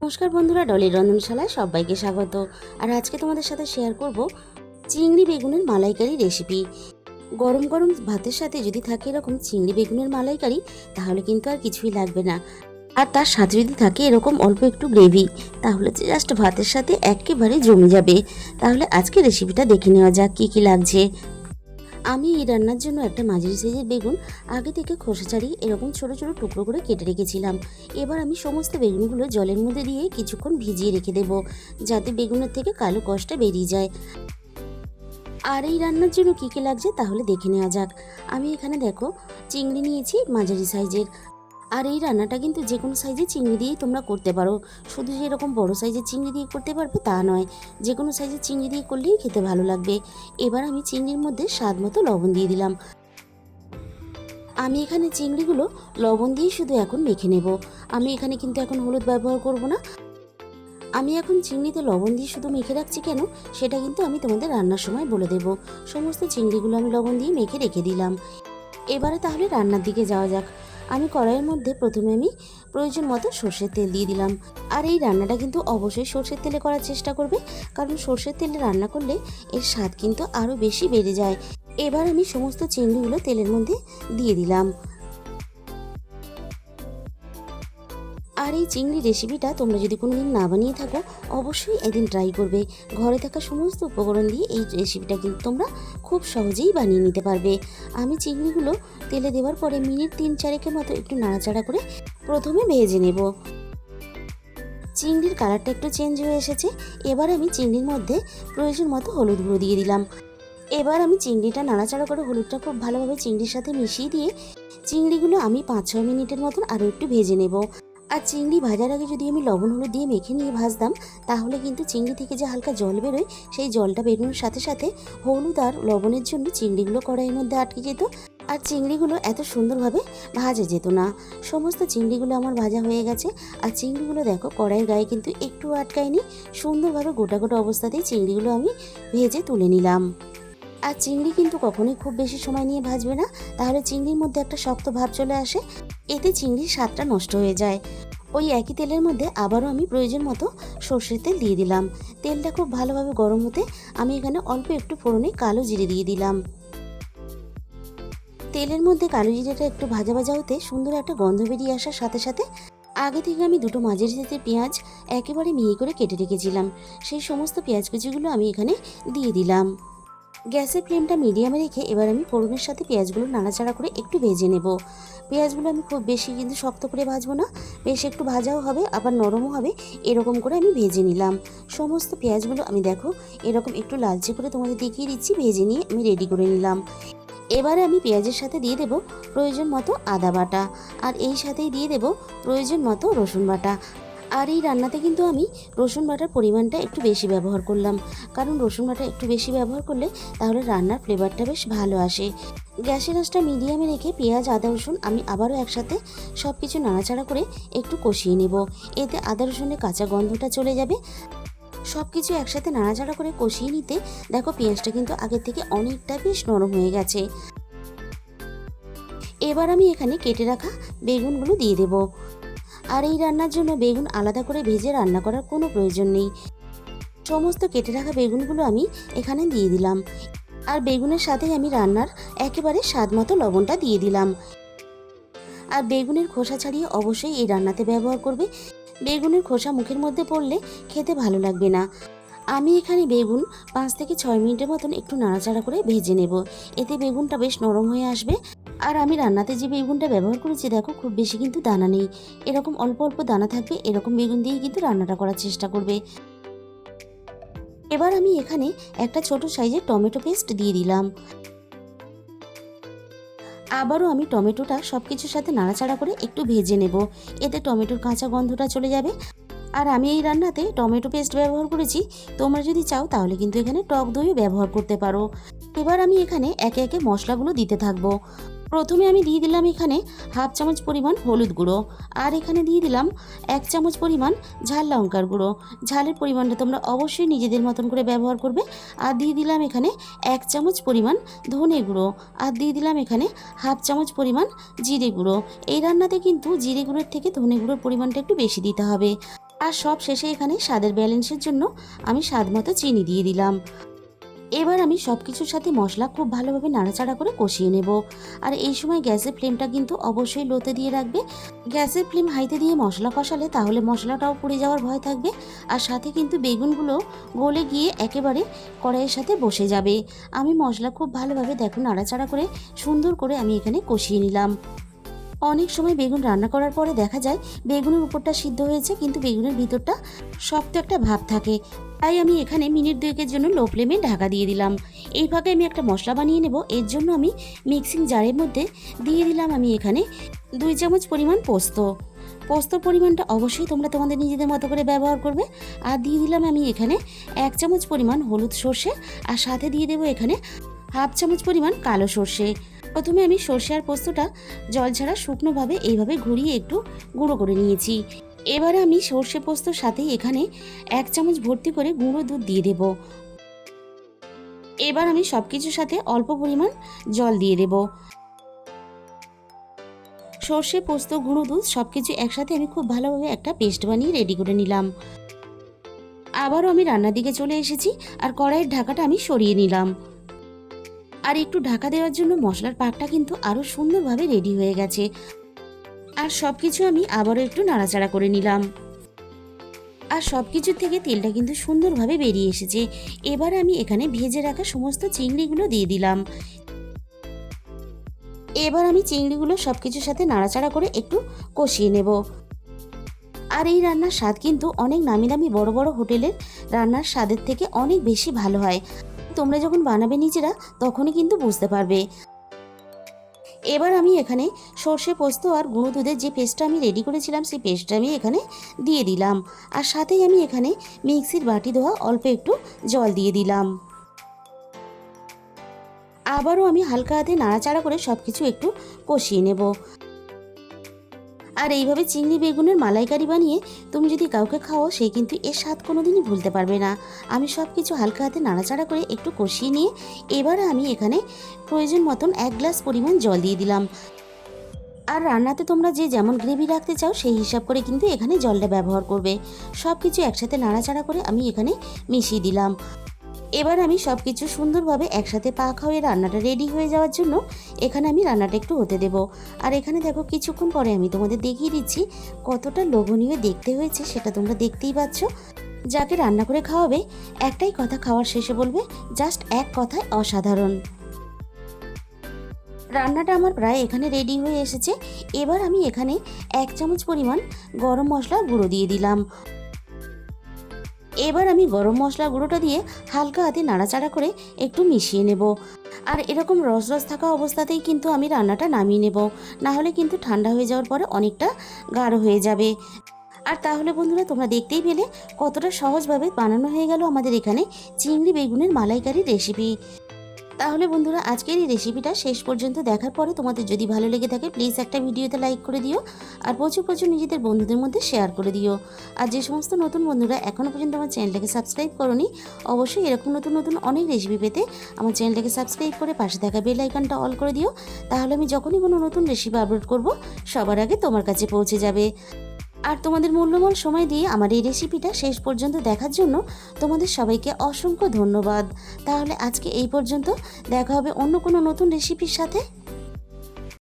নমস্কার বন্ধুরা, dolirrondhanshala সবাইকে স্বাগত। আর আজকে তোমাদের সাথে শেয়ার করব চিংড়ি বেগুনের মালাইকারি রেসিপি। গরম গরম ভাতের সাথে যদি থাকে এরকম চিংড়ি বেগুনের মালাইকারি, তাহলে কিন্তু আর কিছুই লাগবে না। আর তার সাথে যদি থাকে এরকম অল্প একটু গ্রেভি, তাহলে জাস্ট ভাতের সাথে একেবারে জমে যাবে। তাহলে আজকে রেসিপিটা দেখে নেওয়া যাক কী কী লাগছে। আমি এই রান্নার জন্য একটা মাঝারি সাইজের বেগুন আগে থেকে খোসা ছাড়িয়ে এরকম ছোট ছোট টুকরো করে কেটে রেখেছিলাম। এবার আমি সমস্ত বেগুনগুলো জলের মধ্যে দিয়ে কিছুক্ষণ ভিজিয়ে রেখে দেবো, যাতে বেগুনের থেকে কালো কষটা বেরিয়ে যায়। আর এই রান্নার জন্য কী কী লাগছে তাহলে দেখে নেওয়া যাক। আমি এখানে দেখো চিংড়ি নিয়েছি মাঝারি সাইজের। আর এই রান্নাটা কিন্তু যে কোনো সাইজের চিংড়ি দিয়েই তোমরা করতে পারো। শুধু যে এরকম বড় সাইজের চিংড়ি দিয়ে করতে পারবে তা নয়, যে কোনো সাইজের চিংড়ি দিয়ে করলেই খেতে ভালো লাগবে। এবার আমি চিংড়ির মধ্যে স্বাদ মতো লবণ দিয়ে দিলাম। আমি এখানে চিংড়িগুলো লবণ দিয়ে শুধু এখন মেখে নেব। আমি এখানে কিন্তু এখন হলুদ ব্যবহার করব না। আমি এখন চিংড়িতে লবণ দিয়ে শুধু মেখে রাখছি কেন, সেটা কিন্তু আমি তোমাদের রান্নার সময় বলে দেব। সমস্ত চিংড়িগুলো আমি লবণ দিয়ে মেখে রেখে দিলাম। এবারে তাহলে রান্নার দিকে যাওয়া যাক। আমি কড়াইয়ের মধ্যে প্রথমে আমি প্রয়োজন মতো সর্ষের তেল দিয়ে দিলাম। আর এই রান্নাটা কিন্তু অবশ্যই সর্ষের তেলে করার চেষ্টা করবে, কারণ সর্ষের তেলে রান্না করলে এর স্বাদ কিন্তু আরও বেশি বেড়ে যায়। এবার আমি সমস্ত চিংড়িগুলো তেলের মধ্যে দিয়ে দিলাম। আর এই চিংড়ি রেসিপিটা তোমরা যদি কোনোদিন না বানিয়ে থাকো, অবশ্যই একদিন ট্রাই করবে। ঘরে থাকা সমস্ত উপকরণ দিয়ে এই রেসিপিটা কিন্তু তোমরা খুব সহজেই বানিয়ে নিতে পারবে। আমি চিংড়িগুলো তেলে দেওয়ার পরে মিনিট 3-4 মতো একটু নাড়াচাড়া করে প্রথমে ভেজে নেব। চিংড়ির কালারটা একটু চেঞ্জ হয়ে এসেছে। এবার আমি চিংড়ির মধ্যে প্রয়োজন মতো হলুদ গুঁড়ো দিয়ে দিলাম। এবার আমি চিংড়িটা নাড়াচাড়া করে হলুদটা খুব ভালোভাবে চিংড়ির সাথে মিশিয়ে দিয়ে চিংড়িগুলো আমি 5-6 মিনিটের মতন আরও একটু ভেজে নেব। আর চিংড়ি ভাজার আগে যদি আমি লবণ হলুদ দিয়ে মেখে নিয়ে ভাজতাম, তাহলে কিন্তু চিংড়ি থেকে যে হালকা জল বেরোয়, সেই জলটা বেরোনোর সাথে সাথে হলুদ আর লবণের জন্য চিংড়িগুলো কড়াইয়ের মধ্যে আটকে যেত, আর চিংড়িগুলো এত সুন্দরভাবে ভাজা যেত না। সমস্ত চিংড়িগুলো আমার ভাজা হয়ে গেছে। আর চিংড়িগুলো দেখো কড়াইয়ের গায়ে কিন্তু একটু আটকায়নি, সুন্দরভাবে গোটা গোটা অবস্থাতেই চিংড়িগুলো আমি ভেজে তুলে নিলাম। আর চিংড়ি কিন্তু কখনোই খুব বেশি সময় নিয়ে ভাজবে না, তাহলে চিংড়ির মধ্যে একটা শক্ত ভাব চলে আসে, এতে চিংড়ির স্বাদটা নষ্ট হয়ে যায়। ওই একই তেলের মধ্যে আবারও আমি প্রয়োজন মতো সর্ষের তেল দিয়ে দিলাম। তেলটা খুব ভালোভাবে গরম হতে আমি এখানে অল্প একটু ফোড়নে কালো জিরে দিয়ে দিলাম। তেলের মধ্যে কালো জিরেটা একটু ভাজা ভাজা হতে সুন্দর একটা গন্ধ বেরিয়ে আসার সাথে সাথে আগে থেকে আমি দুটো মাঝারি সাইজের পেঁয়াজ একেবারে মিহি করে কেটে রেখেছিলাম, সেই সমস্ত পেঁয়াজ কুচিগুলো আমি এখানে দিয়ে দিলাম। গ্যাসের ফ্লেমটা মিডিয়ামে রেখে এবার আমি ফোড়নের সাথে পেঁয়াজগুলো নাড়াচাড়া করে একটু ভেজে নেব। পেঁয়াজগুলো আমি খুব বেশি কিন্তু শক্ত করে ভাজবো না, বেশ একটু ভাজাও হবে আবার নরমও হবে, এরকম করে আমি ভেজে নিলাম। সমস্ত পেঁয়াজগুলো আমি দেখো এরকম একটু লালচে করে তোমাদের দেখিয়ে দিচ্ছি, ভেজে নিয়ে আমি রেডি করে নিলাম। এবারে আমি পেঁয়াজের সাথে দিয়ে দেব প্রয়োজন মতো আদা বাটা, আর এই সাথেই দিয়ে দেব প্রয়োজন মতো রসুন বাটা। আর এই রান্নাতে কিন্তু আমি রসুন বাটার পরিমাণটা একটু বেশি ব্যবহার করলাম, কারণ রসুন বাটা একটু বেশি ব্যবহার করলে তাহলে রান্নার ফ্লেভারটা বেশ ভালো আসে। গ্যাসের আঁচটা মিডিয়ামে রেখে পেঁয়াজ আদা রসুন আমি আবারও একসাথে সব কিছু নাড়াচাড়া করে একটু কষিয়ে নেব। এতে আদা রসুনের কাঁচা গন্ধটা চলে যাবে। সব কিছু একসাথে নাড়াচাড়া করে কষিয়ে নিতে দেখো পেঁয়াজটা কিন্তু আগের থেকে অনেকটা বেশ নরম হয়ে গেছে। এবার আমি এখানে কেটে রাখা বেগুনগুলো দিয়ে দেব। আর এই রান্নার জন্য বেগুন আলাদা করে ভেজে রান্না করার কোনো প্রয়োজন নেই। সমস্ত কেটে রাখা বেগুনগুলো আমি এখানে দিয়ে দিলাম। আর বেগুনের সাথেই আমি রান্নার একেবারে স্বাদ মতো লবণটা দিয়ে দিলাম। আর বেগুনের খোসা ছাড়িয়ে অবশ্যই এই রান্নাতে ব্যবহার করবে। বেগুনের খোসা মুখের মধ্যে পড়লে খেতে ভালো লাগবে না। আমি এখানে বেগুন 5-6 মিনিটের মতন একটু নাড়াচাড়া করে ভেজে নেব, এতে বেগুনটা বেশ নরম হয়ে আসবে। আর আমি রান্নাতে যে বেগুনটা ব্যবহার করেছি দেখো খুব বেশি কিন্তু দানা নেই, এরকম অল্প অল্প দানা থাকবে, এরকম বেগুন দিয়েই কিন্তু রান্নাটা করার চেষ্টা করবে। এবার আমি এখানে একটা ছোট সাইজের টমেটো পেস্ট দিয়ে দিলাম। আবারও আমি টমেটোটা সব কিছুর সাথে নাড়াচাড়া করে একটু ভেজে নেব, এতে টমেটোর কাঁচা গন্ধটা চলে যাবে। আর আমি এই রান্নাতে টমেটো পেস্ট ব্যবহার করেছি, তোমরা যদি চাও তাহলে কিন্তু এখানে টক দইও ব্যবহার করতে পারো। এবার আমি এখানে একে একে মশলাগুলো দিতে থাকবো। প্রথমে আমি দিয়ে দিলাম এখানে 1/2 চামচ পরিমাণ হলুদ গুঁড়ো, আর এখানে দিয়ে দিলাম 1 চামচ পরিমাণ ঝাল লঙ্কার গুঁড়ো। ঝালের পরিমাণটা তোমরা অবশ্যই নিজেদের মতন করে ব্যবহার করবে। আর দিয়ে দিলাম এখানে 1 চামচ পরিমাণ ধনে গুঁড়ো, আর দিয়ে দিলাম এখানে 1/2 চামচ পরিমাণ জিরে গুঁড়ো। এই রান্নাতে কিন্তু জিরে গুঁড়োর থেকে ধনে গুঁড়োর পরিমাণটা একটু বেশি দিতে হবে। আর সব শেষে এখানে স্বাদের ব্যালেন্সের জন্য আমি স্বাদ মতো চিনি দিয়ে দিলাম। এবার আমি সব কিছুর সাথে মশলা খুব ভালোভাবে নাড়াচাড়া করে কষিয়ে নেব। আর এই সময় গ্যাসের ফ্লেমটা কিন্তু অবশ্যই লোতে দিয়ে রাখবে। গ্যাসের ফ্লেম হাইতে দিয়ে মশলা কষালে তাহলে মশলাটাও পুড়ে যাওয়ার ভয় থাকবে, আর সাথে কিন্তু বেগুনগুলো গলে গিয়ে একেবারে কড়াইয়ের সাথে বসে যাবে। আমি মশলা খুব ভালোভাবে দেখো নাড়াচাড়া করে সুন্দর করে আমি এখানে কষিয়ে নিলাম। অনেক সময় বেগুন রান্না করার পরে দেখা যায় বেগুনের উপরটা সিদ্ধ হয়েছে কিন্তু বেগুনের ভিতরটা শক্ত একটা ভাব থাকে। তাই আমি এখানে মিনিট দুয়েকের জন্য লো ফ্লেমে ঢাকা দিয়ে দিলাম। এই ফাঁকে আমি একটা মশলা বানিয়ে নেব। এর জন্য আমি মিক্সিং জারের মধ্যে দিয়ে দিলাম আমি এখানে 2 চামচ পরিমাণ পোস্ত। পোস্ত পরিমাণটা অবশ্যই তোমরা তোমাদের নিজেদের মতো করে ব্যবহার করবে। আর দিয়ে দিলাম আমি এখানে 1 চামচ পরিমাণ হলুদ সর্ষে, আর সাথে দিয়ে দেবো এখানে 1/2 চামচ পরিমাণ কালো সর্ষে। প্রথমে আমি সর্ষে আর পোস্তটা জল ছাড়া শুকনোভাবে এইভাবে ঘুরিয়ে একটু গুঁড়ো করে নিয়েছি। এবারে আমি সর্ষে পোস্তর সাথে এখানে 1 চামচ ভর্তি করে গুঁড়ো দুধ দিয়ে দেব। এবার আমি সব কিছুর সাথে অল্প পরিমাণ জল দিয়ে দেব। সর্ষে পোস্ত গুঁড়ো দুধ সব কিছু একসাথে আমি খুব ভালোভাবে একটা পেস্ট বানিয়ে রেডি করে নিলাম। আবারও আমি রান্নার দিকে চলে এসেছি, আর কড়াইয়ের ঢাকাটা আমি সরিয়ে নিলাম। আর একটু ঢাকা দেওয়ার জন্য মশলার পাকটা কিন্তু আরও সুন্দরভাবে রেডি হয়ে গেছে। আর সব কিছু আমি আবারও একটু নাড়াচাড়া করে নিলাম। আর সব কিছুর থেকে তেলটা কিন্তু সুন্দরভাবে বেরিয়ে এসেছে। এবার আমি এখানে ভেজে রাখা সমস্ত চিংড়িগুলো দিয়ে দিলাম। এবার আমি চিংড়িগুলো সব কিছুর সাথে নাড়াচাড়া করে একটু কষিয়ে নেব। আর এই রান্নার স্বাদ কিন্তু অনেক নামি দামি বড় বড় হোটেলের রান্নার স্বাদের থেকে অনেক বেশি ভালো হয়। তোমরা যখন বানাবে নিজেরা তখনই কিন্তু বুঝতে পারবে। এবার আমি এখানে সর্ষে পোস্ত আর গুঁড়ো দুধের যে পেস্টটা আমি রেডি করেছিলাম সেই পেস্টটা আমি এখানে দিয়ে দিলাম। আর সাথেই আমি এখানে মিক্সির বাটি ধোয়া অল্প একটু জল দিয়ে দিলাম। আবারও আমি হালকা হাতে নাড়াচাড়া করে সব কিছু একটু কষিয়ে নেব। আর এইভাবে চিংড়ি বেগুনের মালাইকারি বানিয়ে তুমি যদি কাউকে খাওয়াও সে কিন্তু এর স্বাদ কোনোদিনই ভুলতে পারবে না। আমি সব কিছু হালকা হাতে নাড়াচাড়া করে একটু কষিয়ে নিয়ে এবার আমি এখানে প্রয়োজন মতন 1 গ্লাস পরিমাণ জল দিয়ে দিলাম। আর রান্নাতে তোমরা যে যেমন গ্রেভি রাখতে চাও সেই হিসাব করে কিন্তু এখানে জলটা ব্যবহার করবে। সব কিছু একসাথে নাড়াচাড়া করে আমি এখানে মিশিয়ে দিলাম। এবার আমি সব কিছু সুন্দরভাবে একসাথে পাক হয়ে রান্নাটা রেডি হয়ে যাওয়ার জন্য এখানে আমি রান্নাটা একটু হতে দেব। আর এখানে দেখো কিছুক্ষণ পরে আমি তোমাদের দেখিয়ে দিচ্ছি কতটা লোভনীয় দেখতে হয়েছে, সেটা তোমরা দেখতেই পাচ্ছ। যাকে রান্না করে খাওয়াবে একটাই কথা খাওয়ার শেষে বলবে, জাস্ট এক কথায় অসাধারণ। রান্নাটা আমার প্রায় এখানে রেডি হয়ে এসেছে। এবার আমি এখানে 1 চামচ পরিমাণ গরম মশলা গুঁড়ো দিয়ে দিলাম। এবার আমি গরম মশলা গুঁড়োটা দিয়ে হালকা হাতে নাড়াচাড়া করে একটু মিশিয়ে নেব। আর এরকম রস রস থাকা অবস্থাতেই কিন্তু আমি রান্নাটা নামিয়ে নেব, না হলে কিন্তু ঠান্ডা হয়ে যাওয়ার পরে অনেকটা গাঢ় হয়ে যাবে। আর তাহলে বন্ধুরা তোমরা দেখতেই পেলে কতটা সহজভাবে বানানো হয়ে গেল আমাদের এখানে চিংড়ি বেগুনের মালাইকারি রেসিপি। তাহলে বন্ধুরা আজকের এই রেসিপিটা শেষ পর্যন্ত দেখার পরে তোমাদের যদি ভালো লেগে থাকে প্লিজ একটা ভিডিওতে লাইক করে দিও, আর প্রচুর প্রচুর নিজেদের বন্ধুদের মধ্যে শেয়ার করে দিও। আর যে সমস্ত নতুন বন্ধুরা এখনও পর্যন্ত আমার চ্যানেলটাকে সাবস্ক্রাইব করোনি, অবশ্যই এরকম নতুন নতুন অনেক রেসিপি পেতে আমার চ্যানেলটাকে সাবস্ক্রাইব করে পাশে থাকা বেল আইকনটা অল করে দিও। তাহলে আমি যখনই কোনো নতুন রেসিপি আপলোড করব সবার আগে তোমার কাছে পৌঁছে যাবে। আর তোমাদের মূল্যবান সময় দিয়ে আমার এই রেসিপিটা শেষ পর্যন্ত দেখার জন্য তোমাদের সবাইকে অসংখ্য ধন্যবাদ। তাহলে আজকে এই পর্যন্ত, দেখা হবে অন্য কোনো নতুন রেসিপির সাথে।